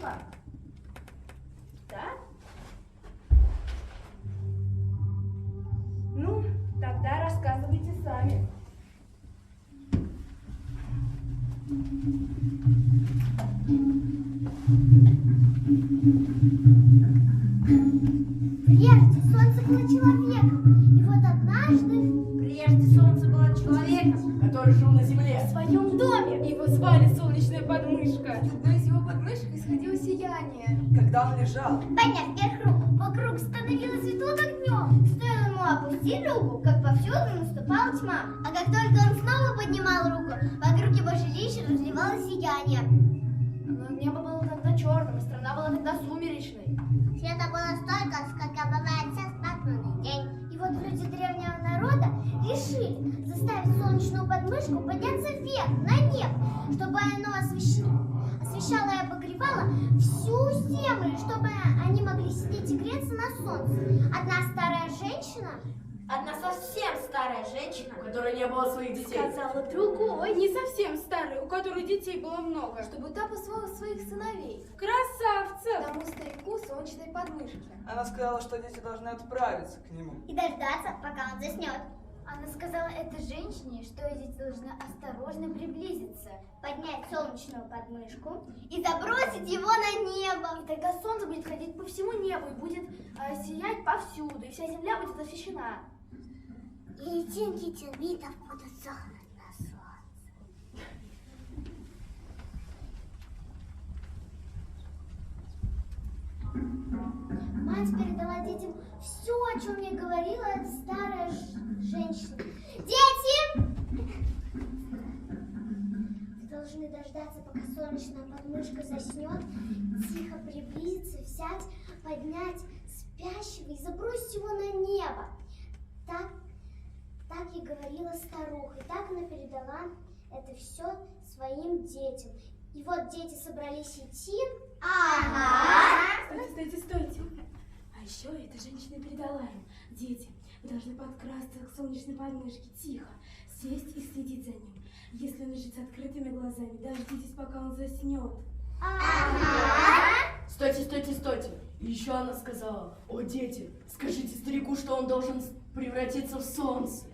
тема? Да? Ну, тогда рассказывайте сами. Прежде солнце было человеком, и вот однажды... Прежде солнце было человеком, который жил на земле. В своем доме его звали Солнечная подмышка. Но из его подмышек исходило сияние. Когда он лежал, Подняв вверх руку, вокруг становилось светло, как днем. Стоило ему опустить руку, как повсюду наступала тьма. А как только он снова поднимал руку, вокруг его жилища разливалось сияние. Но небо было тогда черным, и страна была тогда сумеречной. Света было столько, сколько бывает сейчас пасмурный день. И вот люди древнего народа решили заставить солнечную подмышку подняться вверх, на небо, чтобы оно освещало и обогревало всю землю, чтобы они могли сидеть и греться на солнце. Одна старая женщина одна совсем старая женщина, у которой не было своих детей, Сказала другой, не совсем старый, у которой детей было много. Чтобы та послала своих сыновей Красавцев! тому старику солнечной подмышки. она сказала, что дети должны отправиться к нему. и дождаться, пока он заснет. Она сказала этой женщине, что дети должны осторожно приблизиться. Поднять солнечную подмышку и забросить его на небо. И тогда солнце будет ходить по всему небу и будет сиять повсюду, и вся земля будет освещена. И личинки термитов будут сохнуть на солнце. Мать передала детям все, о чем мне говорила эта старая женщина. Дети! Вы должны дождаться, пока солнечная подмышка заснет, тихо приблизиться, взять, поднять спящего и забросить его на небо. Так и говорила старуха, и так она передала это все своим детям. И вот дети собрались идти. Ага. Стойте, стойте. А еще эта женщина передала им: дети, вы должны подкрасться к солнечной подмышке, тихо, сесть и следить за ним. Если он лежит с открытыми глазами, дождитесь, пока он заснет. Ага. Стойте, стойте, стойте. И еще она сказала: о, дети, скажите старику, что он должен превратиться в солнце.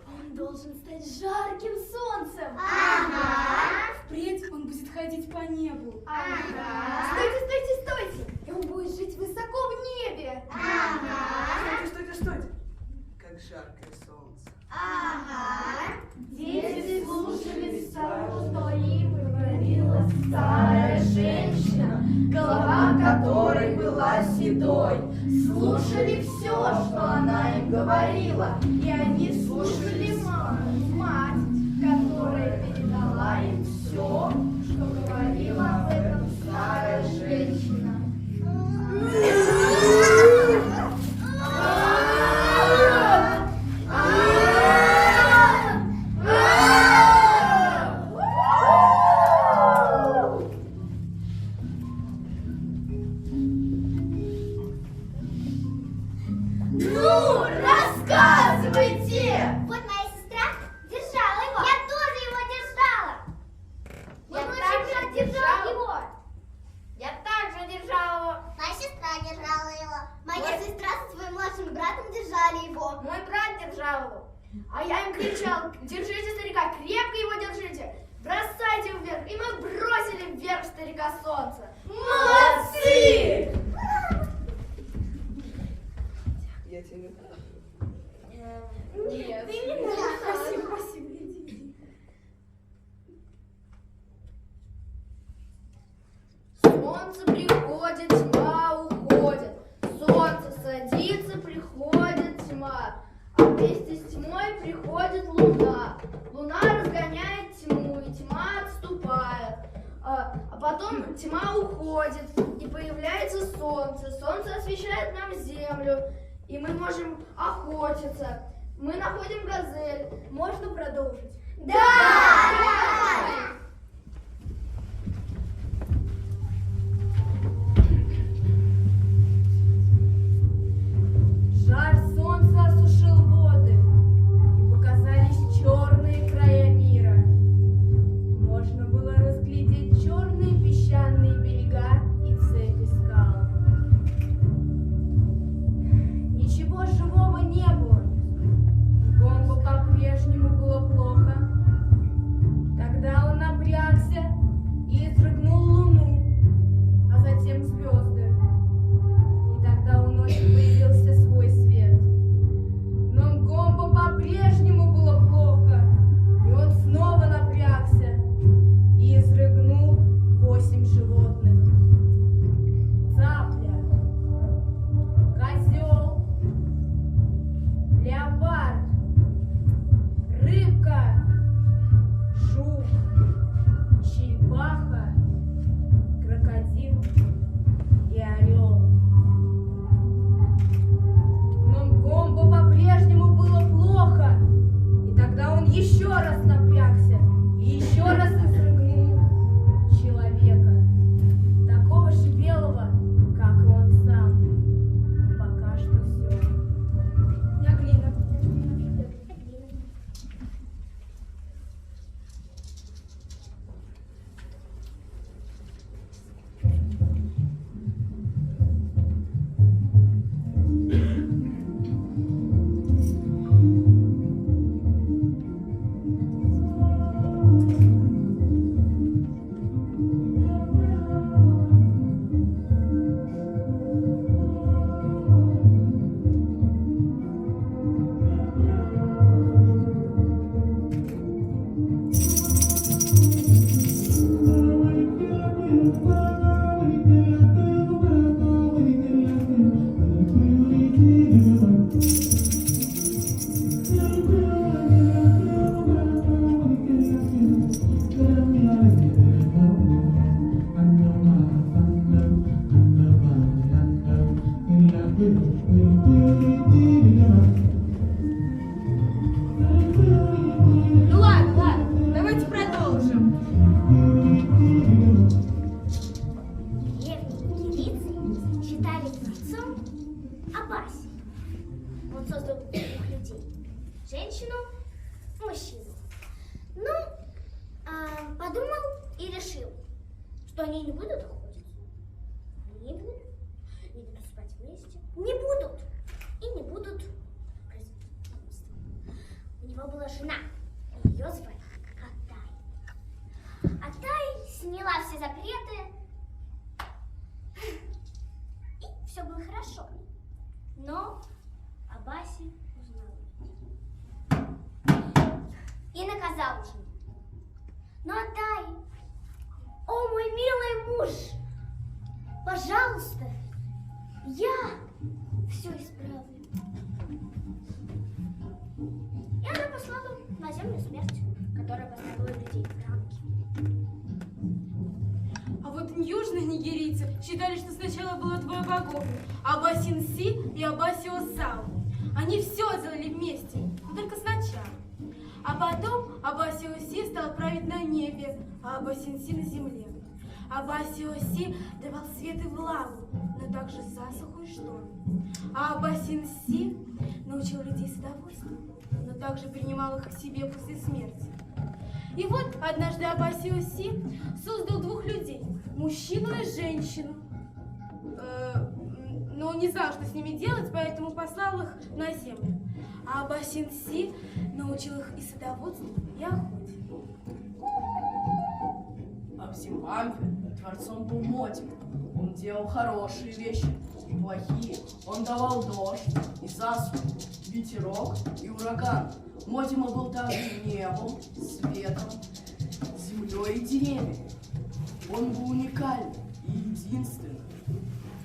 Он должен стать жарким солнцем. Ага. Впредь он будет ходить по небу. Стойте, стойте, стойте! И он будет жить высоко в небе. Ага. Стойте, стойте, стойте. Как жаркое солнце. Ага. Дети слушали того, что им говорила старая женщина, голова которой была седой. Слушали все, что она им говорила, и они слушали мать, которая передала им все, что говорила об этом старая женщина. Ну, рассказывайте! Вот моя сестра держала его. Я тоже его держала. Я Он также очень рад держал держала. его. Я также держала его. Моя сестра держала его. Моя сестра со своим младшим братом держали его. Мой брат держал его. А я им кричал: держите старика, крепко его держите, бросайте его вверх. И мы бросили вверх старика солнца. Молодцы! Я тебе... Нет, Ты не надо. Спасибо, спасибо, иди. Солнце приходит, тьма уходит. Солнце садится, приходит тьма. А вместе с тьмой приходит луна. Луна разгоняет тьму, и тьма отступает. А потом тьма уходит, и появляется солнце. Солнце освещает нам землю, и мы можем охотиться. Мы находим газель. Можно продолжить? Да! Жар солнца осушил воды, и показались черные края мира. Можно было разглядеть черные песчаные Он создал двух людей. Женщину, мужчину. Ну, подумал и решил, что они не будут охотиться. Не будут спать вместе. Не будут. И не будут производить потомство. У него была жена. Ее звали Атай. Атай сняла все запреты. И все было хорошо. Но Абаси узнал. И наказал жену. Но Атай, о мой милый муж, пожалуйста, я все исправлю. И она послала на землю смерть, которая поставила людей в рамки. А вот южные нигерийцы считали, что сначала было двое богов, Аба-Син-Си и Аба-Сио-Сау. Они все делали вместе, но только сначала. А потом Аба-Сио-Си стал править на небе, а Аба-Син-Си на земле. Аба-Сио-Си давал свет и влагу, но также засуху и шторм. А Аба-Син-Си научил людей садоводству, но также принимал их к себе после смерти. И вот однажды Аба-Сио-Си создал двух людей, мужчину и женщину. Но он не знал, что с ними делать, поэтому послал их на землю. А Аба-Син-Си научил их и садоводству, и охоте. А в Зимбабве творцом был Мотик. Он делал хорошие вещи и плохие. Он давал дождь и засуху, ветерок и ураган. Мотима был также небом, светом, землей и деревьями. Он был уникальным и единственным.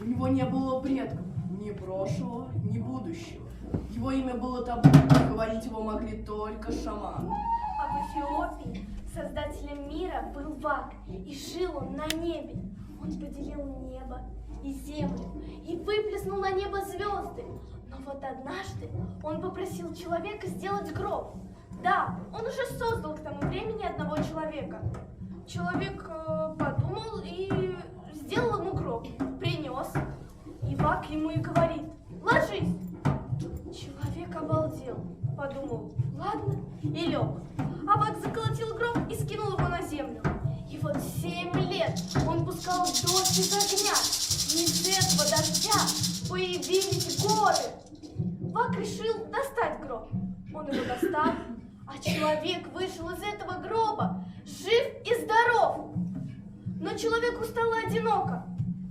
У него не было предков, ни прошлого, ни будущего. Его имя было табу, говорить его могли только шаманы. А в Эфиопии создателем мира был Вак, и жил он на небе. Он поделил небо и землю, и выплеснул на небо звезды. Но вот однажды он попросил человека сделать гроб. Да, он уже создал к тому времени одного человека. Человек подумал и сделал ему гроб, принес. И Вак ему и говорит: ложись. Человек обалдел, подумал: ладно, и лег. А Вак заколотил гроб и скинул его на землю. И вот 7 лет он пускал дождь из огня. И из этого дождя появились горы. Вак решил достать гроб. Он его достал, а человек вышел из этого гроба жив и здоров. Но человеку стало одиноко.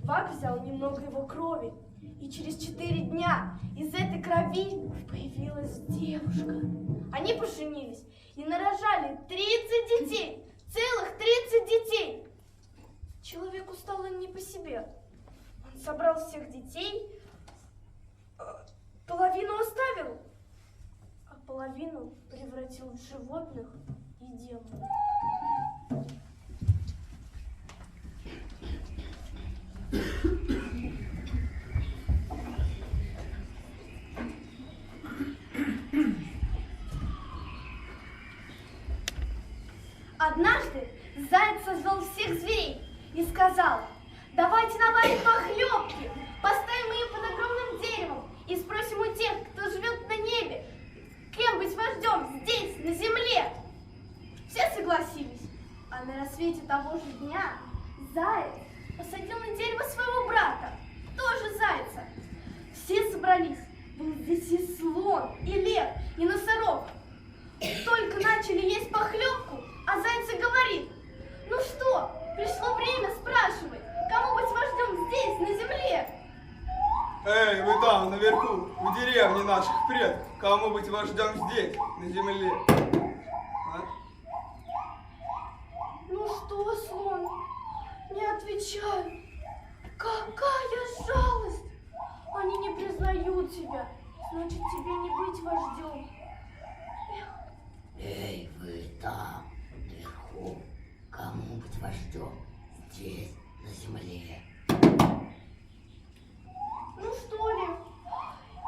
Вак взял немного его крови, и через 4 дня из этой крови появилась девушка. Они поженились и нарожали 30 детей, целых 30 детей. Человеку стало не по себе. Он собрал всех детей, половину оставил, а половину превратил в животных и демонов. Однажды заяц созвал всех зверей и сказал: давайте наварим похлебки, поставим ее под огромным деревом и спросим у тех, кто живет на небе, кем быть вождем здесь, на земле. Все согласились, а на рассвете того же дня заяц посадил на дерево своего брата, тоже зайца. Все собрались, был здесь и слон, и лев, и носорог. Только начали есть похлебку, а заяц и говорит: ну что, пришло время спрашивать, кому быть вождем здесь, на земле? Эй, вы там, наверху, в деревне наших предков, кому быть вождем здесь, на земле? А? Ну что, слон, не отвечай. Какая жалость! Они не признают тебя, значит, тебе не быть вождем. Эй, вы там, наверху, кому быть вождем здесь, на земле? Ну что ли,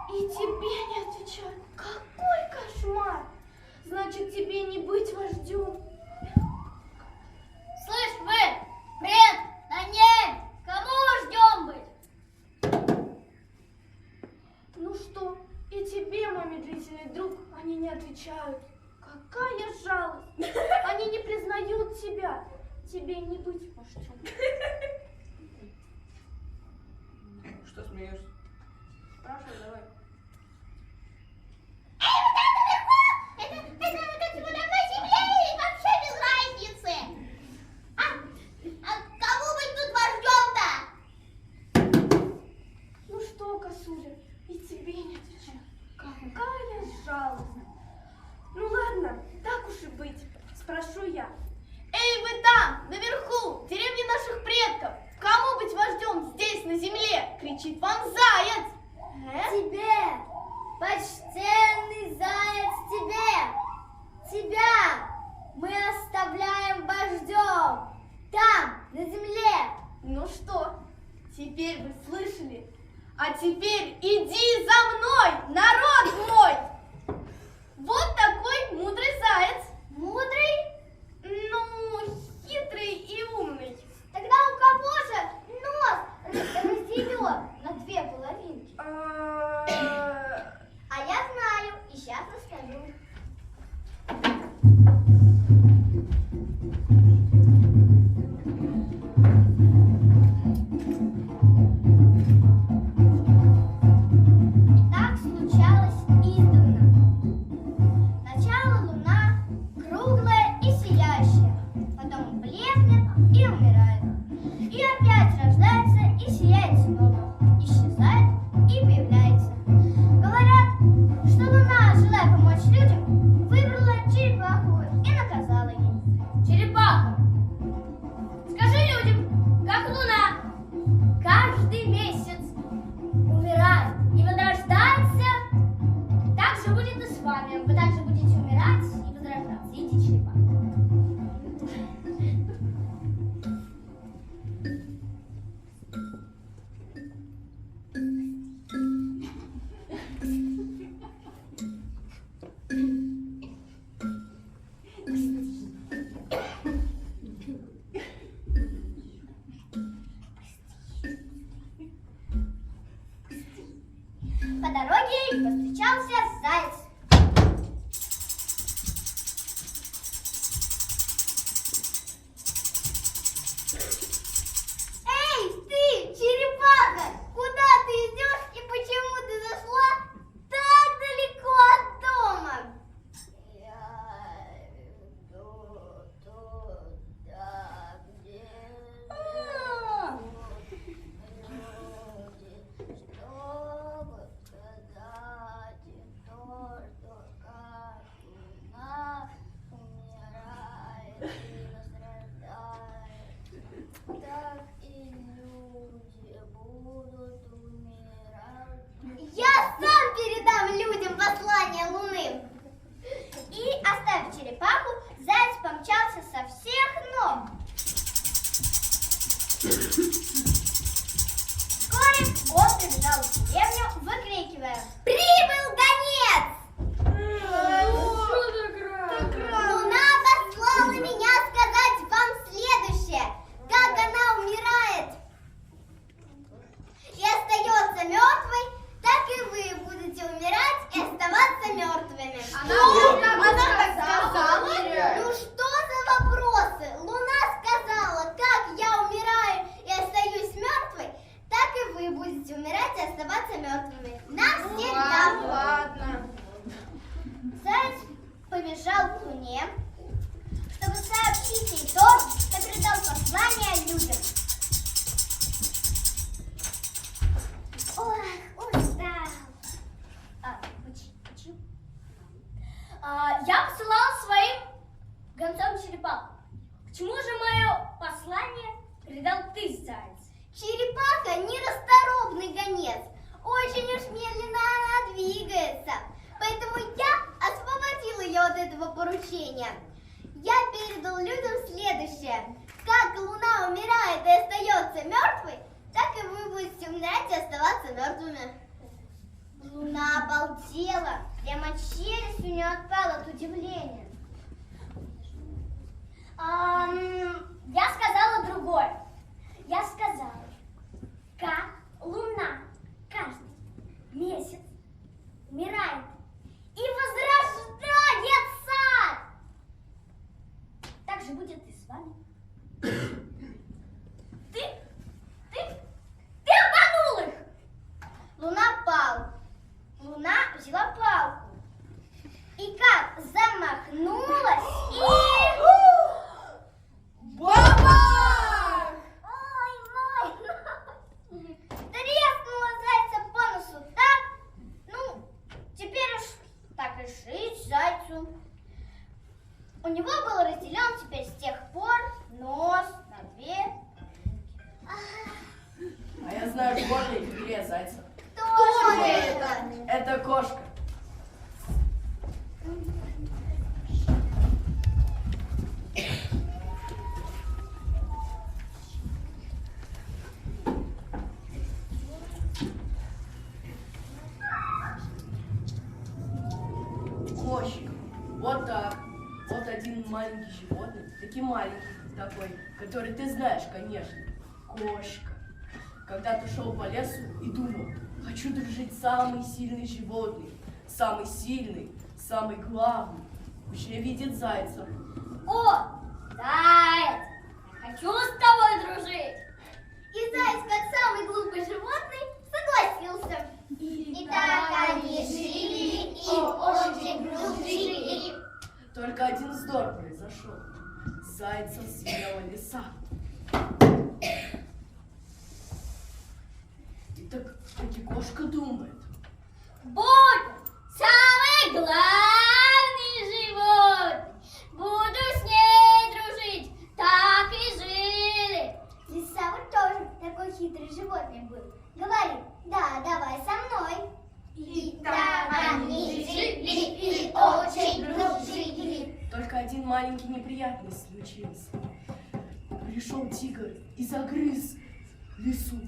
и тебе не отвечают. Какой кошмар! Значит, тебе не быть вождем. Слышь вы, пред, на небе, кому вождем быть? Ну что, и тебе, мой единственный друг, они не отвечают. Какая жалость! Они не признают тебя. Тебе не быть вождем. Что смеешься? Спрашивай, давай. Это как бы на земле и вообще без разницы. А кому быть тут вождем-то? Ну что, косуля, и тебе не отвечаю. Какая жалость. Ну ладно, так уж и быть, спрошу я. Эй, вы там, наверху, в деревне наших предков, кому быть вождем здесь, на земле? Кричит вам заяц. Тебе, почтенный заяц, тебя мы оставляем вождем. Там, на земле. Ну что, теперь вы слышали? А теперь иди за мной, народ мой! Вот такой мудрый заяц. Мудрый? Ну, хитрый и умный. Тогда у кого же нос разделен на две половинки? А я знаю, и сейчас расскажу. Так случалось издавна. Сначала луна круглая и сияющая, потом блекнет и умирает, и опять рождается и сияет снова, исчезает и появляется. Говорят, что луна, желая помочь людям, выбрала черепаху и наказала ей. Черепаха, скажи людям, как луна каждый месяц умирает и возрождается, так же будет и с вами. Вы также будете умирать и возрождаться. Иди, черепаха. По дороге ей повстречался заяц. Эй, ты, черепаха! Куда ты идешь и почему ты зашла так далеко от дома? Я иду туда, где люди, чтобы сказать им то, что как луна умирает и возрождается, так и люди будут умирать. Я сам передам людям послание Луны. И, оставив черепаху, заяц помчался со всех ног. Вскоре он прибежал в деревню, выкрикивая: «Прибыл гонец! Луна послала меня сказать вам следующее. Как она умирает и остается мертвой, так и вы будете умирать и оставаться мертвыми». Она сказала? Ну что за вопросы? Луна сказала, как я умираю и остаюсь мертвой, так и вы будете умирать и оставаться мертвыми. Навсегда. Ладно. Заяц побежал к Луне, чтобы сообщить ей то, что передал послание людям. Ох, устал. Почему? Я посылал своим гонцом черепаху. К чему же мое послание передал ты, заяц? Черепаха нерасторопный гонец. Очень уж медленно она двигается. Поэтому я освободил ее от этого поручения. Я передал людям следующее. Как луна умирает и остается мертвой, так и вы будете умирать и оставаться мертвыми. Луна обалдела. Прямо челюсть у нее отпала от удивления. Я сказала другое. Я сказала, как луна каждый месяц умирает и У него был разделен теперь с тех пор нос на две. А я знаю животное хитрее зайца. Кто же это? Это кошка. Кошка. Вот так. Вот один маленький животный, таки маленький такой, который ты знаешь, конечно. Кошка. Когда-то шел по лесу и думал, хочу дружить с самой сильной животной. Самый сильный, самый главный. Уже видит зайца. О, заяц! Я хочу с тобой дружить. И заяц, как самый глупый животный, согласился. И так они жили и очень дружили. Только один вздор произошел. Зайца съела лиса. И таки кошка думает. Вот самый главный животный. Буду с ней дружить. Так и жили. Лиса вот тоже такой хитрый животный был. Говорит, да, давай со мной. И так они жили и очень дружили. Только один маленький неприятность случился. Пришел тигр и загрыз лису.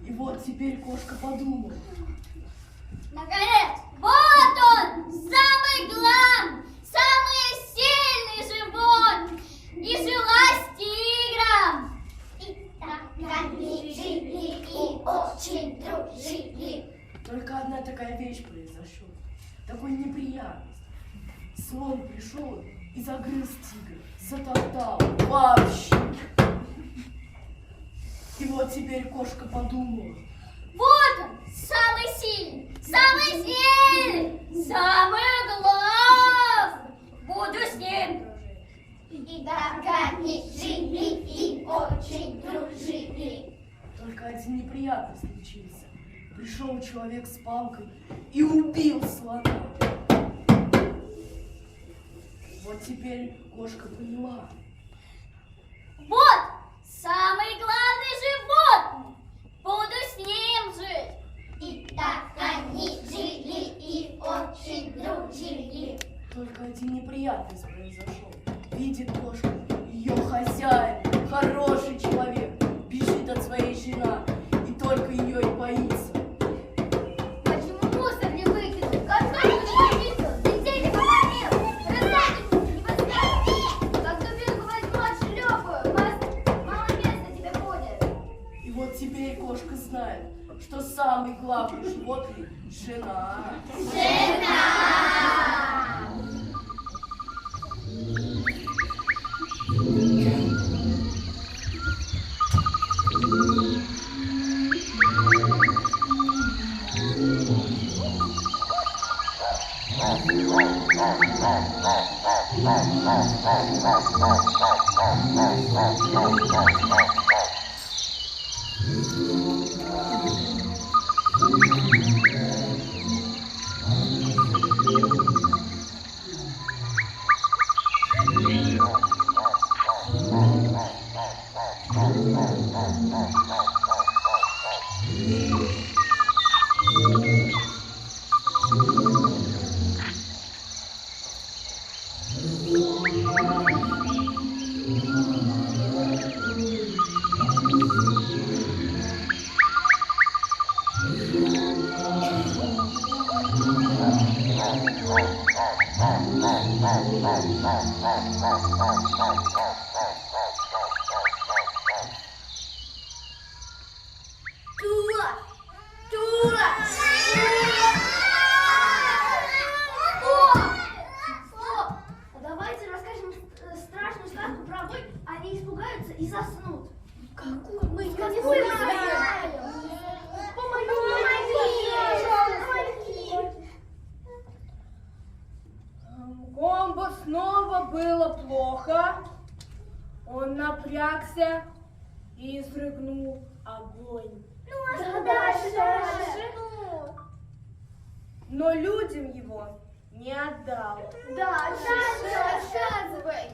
И вот теперь кошка подумала. Наконец, вот он, самый главный, самый сильный животный. И жила с тигром. И так они жили и очень дружили. Только одна такая вещь произошла. Такой неприятность. Слон пришел и загрыз тигра, затоптал вообще. И вот теперь кошка подумала. Вот он, самый сильный, самый сильный, самый главный. Буду с ним дружить. И так они жили и очень дружили. Только один неприятность случился. Пришел человек с палкой и убил слона. Вот теперь кошка поняла. Вот самый главный животный. Буду с ним жить. И так они жили и очень дружили. Только один неприятность произошел. Видит кошка, ее хозяин, хороший человек, бежит от своей жены и только ее и боится. Почему мусор не выкинул? Как не видел? Детей не помогил. Раздатницу не поставил. Как дубинку возьму, отшлепаю. Мало места тебе будет. И вот теперь кошка знает, что самый главный животный – жена. Давайте расскажем страшную сказку про бой, они испугаются и заснут. Какую? Мы не знаем. Комбо снова было плохо. Он напрягся и изрыгнул огонь. Ну, а что дальше? Но людям его Не отдал. Да, рассказывай.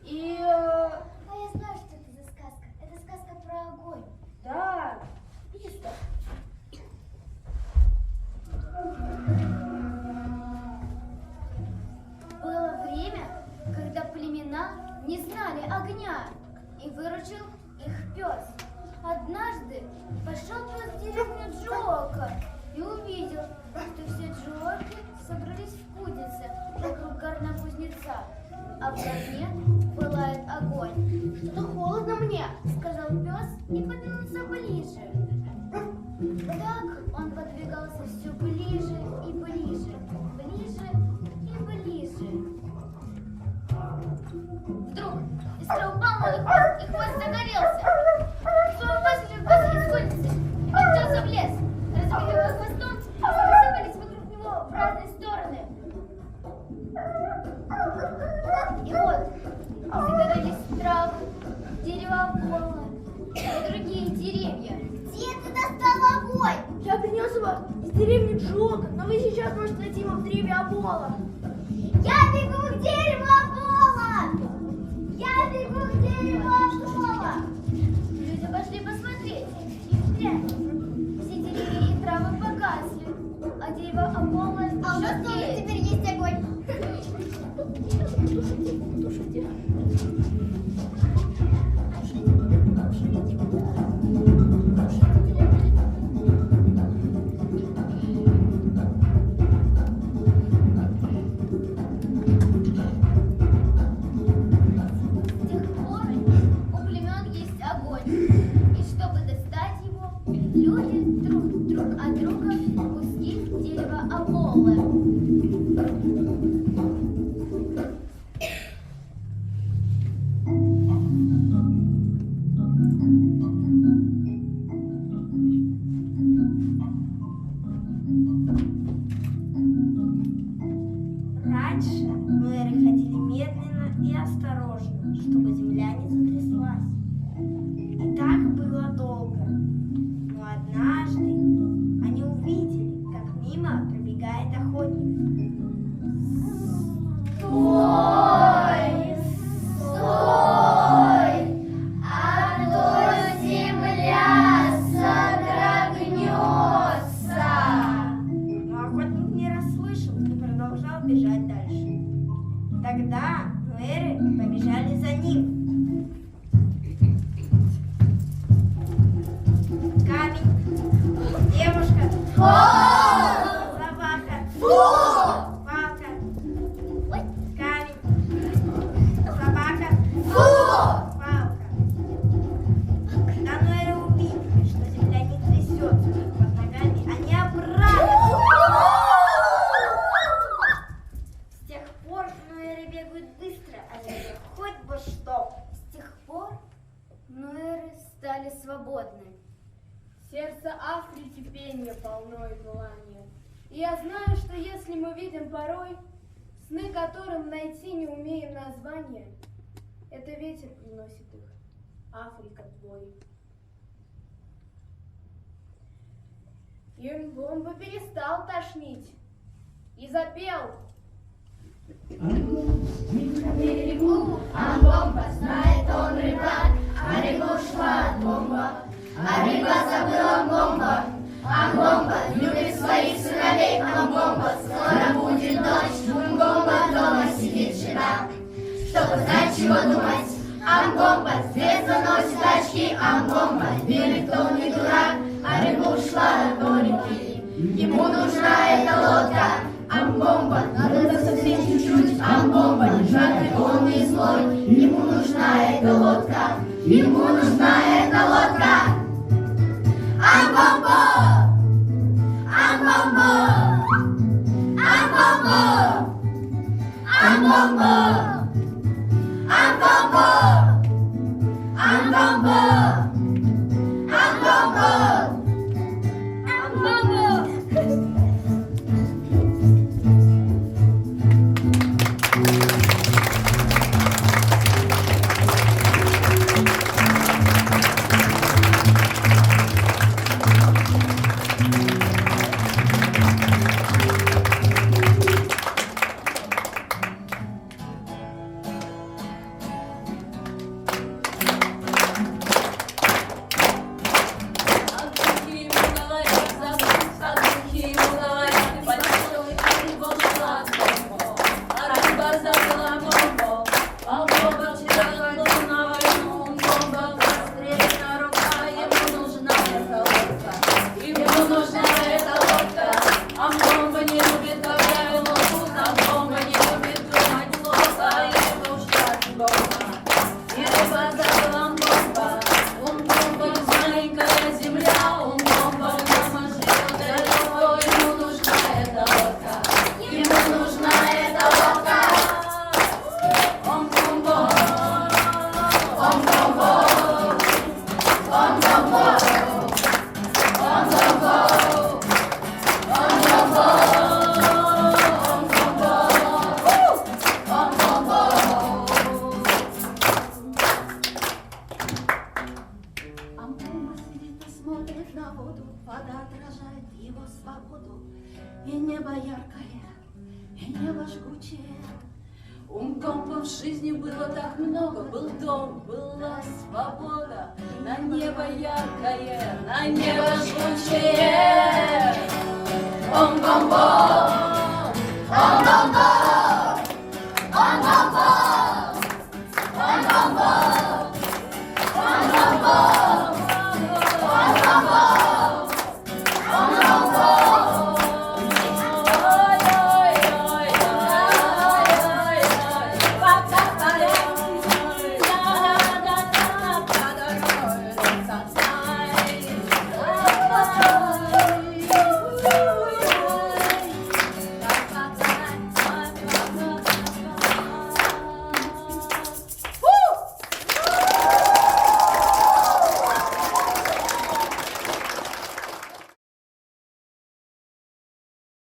А я знаю, что это за сказка. Это сказка про огонь. Да, чисто. Было время, когда племена не знали огня, и выручил их пес. Однажды пошел пес в деревню Джока и увидел, что все джоки собрались в кузнице вокруг горна кузнеца, а в горне пылает огонь. Что-то холодно мне. Сказал пес и подвинулся ближе. Так он подвигался все ближе и ближе, ближе и ближе. Вдруг искра упала на хвост, и хвост загорелся. Снова выскочил пес из курицы и помчался в лес. Размахивая хвостом, рассыпались вокруг него в разные стороны. И вот загорелись травы, дерева полы и другие деревья. Где ты достал огонь? Я принес его из деревни Джока, но вы сейчас можете найти его в древе Обола. Я бегу к дереву Обола! Я бегу к дереву Обола! Люди пошли посмотреть, и впрямь все деревья и травы погасли, а дерево Обола А у нас еще тоже тлеет. теперь есть огонь. С тех пор у племен есть огонь, и чтобы достать его, люди друг от друга куски дерева Оболы. Раньше мэры ходили медленно и осторожно, чтобы земля не затряслась. И так было долго. Но однажды они увидели, как мимо пробегает охотник. Стой! Стой! А то земля содрогнется! Но охотник не расслышал и продолжал бежать дальше. Тогда мэры побежали за ним. Камень, девушка, собака, палка, камень, собака, палка. Когда мэры увидели, что земля не трясется у них под ногами, они обрадовались. С тех пор мэры бегают быстро, а земля хоть бы что. С тех пор мэры стали свободны. Сердце Африки пение полно и желание. И я знаю, что если мы видим порой сны, которым найти не умеем название, это ветер приносит их, Африка твой. Имбомба перестал тошнить и запел. Берегу, Амбомба, знает он рыбак, а рыба ушла от бомба, а рыба забыла Амбомба. Амбомба любит своих сыновей, Амбомба, скоро будет дождь, Амбомба дома сидит жена. Чтобы знать, чего думать, Амбомба с детства носит очки, Амбомба верит, кто не дурак, а рыба ушла до реки. Ему нужна эта лодка, Амбомба, надо совсем чуть-чуть, Амбомба, не жадный, он не злой. Ему нужна эта лодка, ему нужна эта лодка. Амбомба! Амбомба! Амбомба! Амбомба! Амбомба! Амбомба! Амбомба! Амбомба! свободу. И небо яркое, и небо жгучее. У Мгомба в жизни было так много. Был дом, была свобода. На небо яркое, на небо жгучее. Бом-бом-бом.